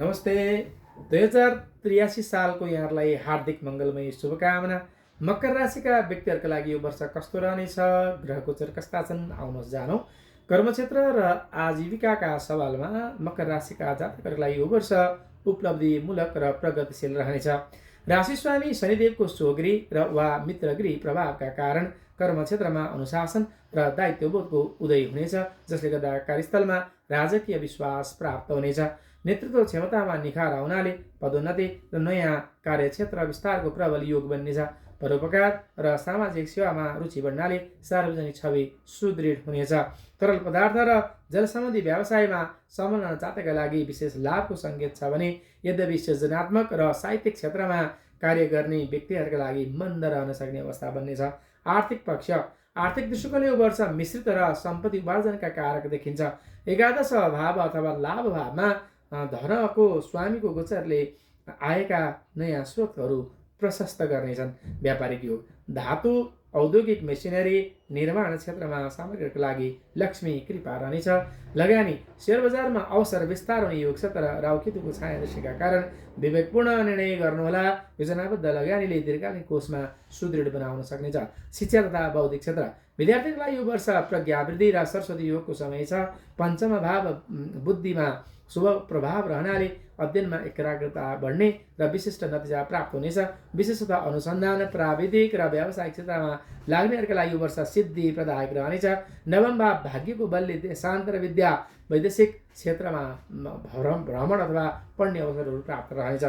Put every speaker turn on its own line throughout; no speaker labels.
नमस्ते। 2083 सालको यहाँहरूलाई हार्दिक मङ्गलमय शुभकामना। मकर राशिका व्यक्तिहरूका लागि यो वर्ष कस्तो रहनेछ, ग्रह गोचर कस्ता छन्, आउनुहोस् जानौँ। कर्मक्षेत्र र आजीविकाका सवालमा मकर राशिका जातकहरूका लागि यो वर्ष उपलब्धिमूलक र प्रगतिशील रहनेछ। राशि स्वामी शनिदेवको स्वगृह र वा मित्रगृह प्रभावका कारण कर्मक्षेत्रमा अनुशासन र दायित्वबोधको उदय हुनेछ, जसले गर्दा कार्यस्थलमा राजकीय विश्वास प्राप्त हुनेछ। नेतृत्व क्षमतामा निखार आउनाले पदोन्नति र नयाँ कार्यक्षेत्र विस्तारको प्रबल योग बन्नेछ। परोपकार र सामाजिक सेवामा रुचि बढ्नाले सार्वजनिक छवि सुदृढ हुनेछ। तरल पदार्थ र जल सम्बन्धी व्यवसायमा संलग्न जातकका लागि विशेष लाभको सङ्केत छ भने, यद्यपि सृजनात्मक र साहित्यिक क्षेत्रमा कार्य गर्ने व्यक्तिहरूका लागि मन्द रहन सक्ने अवस्था बन्नेछ। आर्थिक पक्ष आर्थिक दृष्टिकोणले यो वर्ष मिश्रित र सम्पत्ति उपार्जनका कारक देखिन्छ। एकादश भाव अथवा लाभ भावमा धर्मको स्वामीको गोचरले आएका नयाँ स्रोतहरू प्रशस्त गर्नेछन्। व्यापारिक योग धातु, औद्योगिक मेसिनरी, निर्माण क्षेत्रमा सामग्रीहरूको लागि लक्ष्मी कृपा रहनेछ। लगानी शेयर बजारमा अवसर विस्तार हुने योग छ, तर राहुकेतुको छाया दृष्टिका कारण विवेकपूर्ण निर्णय गर्नुहोला। योजनाबद्ध लगानीले दीर्घकालीन कोषमा सुदृढ बनाउन सक्नेछ। शिक्षा तथा बौद्धिक क्षेत्र विद्यार्थीको लागि यो वर्ष प्रज्ञावृद्धि र सरस्वती योगको समय छ। पञ्चम भाव बुद्धिमा शुभ प्रभाव रहनाले अध्ययनमा एकाग्रता बढ्ने र विशिष्ट नतिजा प्राप्त हुनेछ। विशेषतः अनुसन्धान, प्राविधिक र व्यावसायिक क्षेत्रमा लाग्नेहरूका लागि यो वर्ष सिद्धि प्रदायक रहनेछ। नवम भाव भाग्यको बलले देशान्तर विद्या, वैदेशिक क्षेत्रमा भ्रमण अथवा पढ्ने अवसरहरू प्राप्त रहनेछ।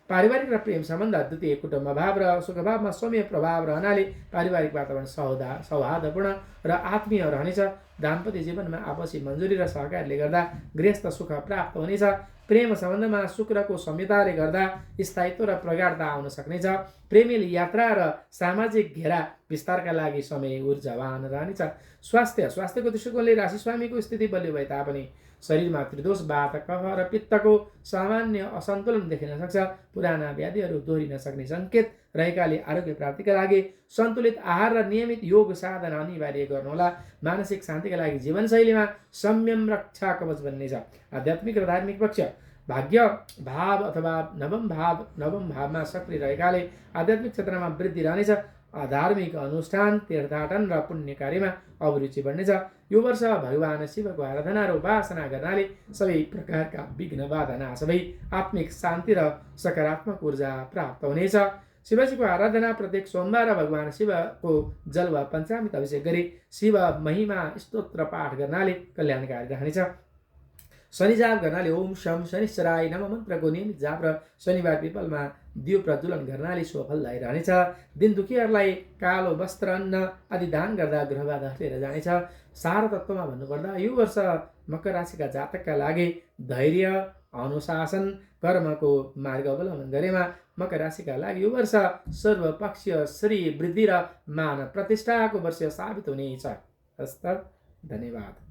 पारिवारिक र प्रेम सम्बन्ध द्वितीय कुटुम्ब भाव र सुखभावमा सौम्य प्रभाव रहनाले पारिवारिक वातावरण सौहार्दपूर्ण र आत्मीय रहनेछ। दाम्पत्य जीवनमा आपसी मन्जुरी र सहकार्यले गर्दा गृहस्थ सुख प्राप्त हुनेछ। प्रेम सम्बन्धमा शुक्रको संहिताले गर्दा स्थायित्व र प्रगाढता आउन सक्नेछ। प्रेमिल यात्रा र सामाजिक घेरा विस्तारका लागि समय ऊर्जावान रहनेछ। स्वास्थ्यको दृष्टिकोणले राशि स्वामीको स्थिति बलियो भए तापनि शरीरमा त्रिदोष, वात, कफ र पित्तको सामान्य असन्तुलन देखिन सक्छ। पुराना व्याधिहरू दोहोरिन सक्ने सङ्केत रहेकाले आरोग्य प्राप्तिका लागि सन्तुलित आहार र नियमित योग साधना अनिवार्य गर्नुहोला। मानसिक शान्तिका लागि जीवनशैलीमा संयम रक्षा कवच बन्नेछ। आध्यात्मिक र धार्मिक पक्ष भाग्य भाव अथवा नवम भावमा सक्रिय रहेकाले आध्यात्मिक क्षेत्रमा वृद्धि रहनेछ। धार्मिक अनुष्ठान, तीर्थाटन र पुण्य कार्यमा अभिरुचि बढ्नेछ। यो वर्ष भगवान शिवको आराधना र उपासना गर्नाले सबै प्रकारका विघ्न बाधा नाश भई आत्मिक शान्ति र सकारात्मक ऊर्जा प्राप्त हुनेछ। शिवजीको आराधना प्रत्येक सोमबार भगवान शिवको जल वा पञ्चामृत अभिषेक गरी शिव महिमा स्तोत्र पाठ गर्नाले कल्याणकारी रहनेछ। शनि जाप गर्नाले ओम शम शनिश्चराय नमः मन्त्रको नियमित जाप र शनिबार पिपलमा दियो प्रज्वलन गर्नाले शुभफल रहनेछ। दिन दुखीहरूलाई कालो वस्त्र, अन्न आदि दान गर्दा ग्रहबाधा हटेर जानेछ। सार तत्त्वमा भन्नुपर्दा यो वर्ष मकर राशिका जातकका लागि धैर्य, अनुशासन, कर्मको मार्ग अवलम्बन गरेमा मकर राशिका लागि यो वर्ष सर्वपक्षीय श्री वृद्धि र मान प्रतिष्ठाको वर्ष साबित हुनेछ। हस्त, धन्यवाद।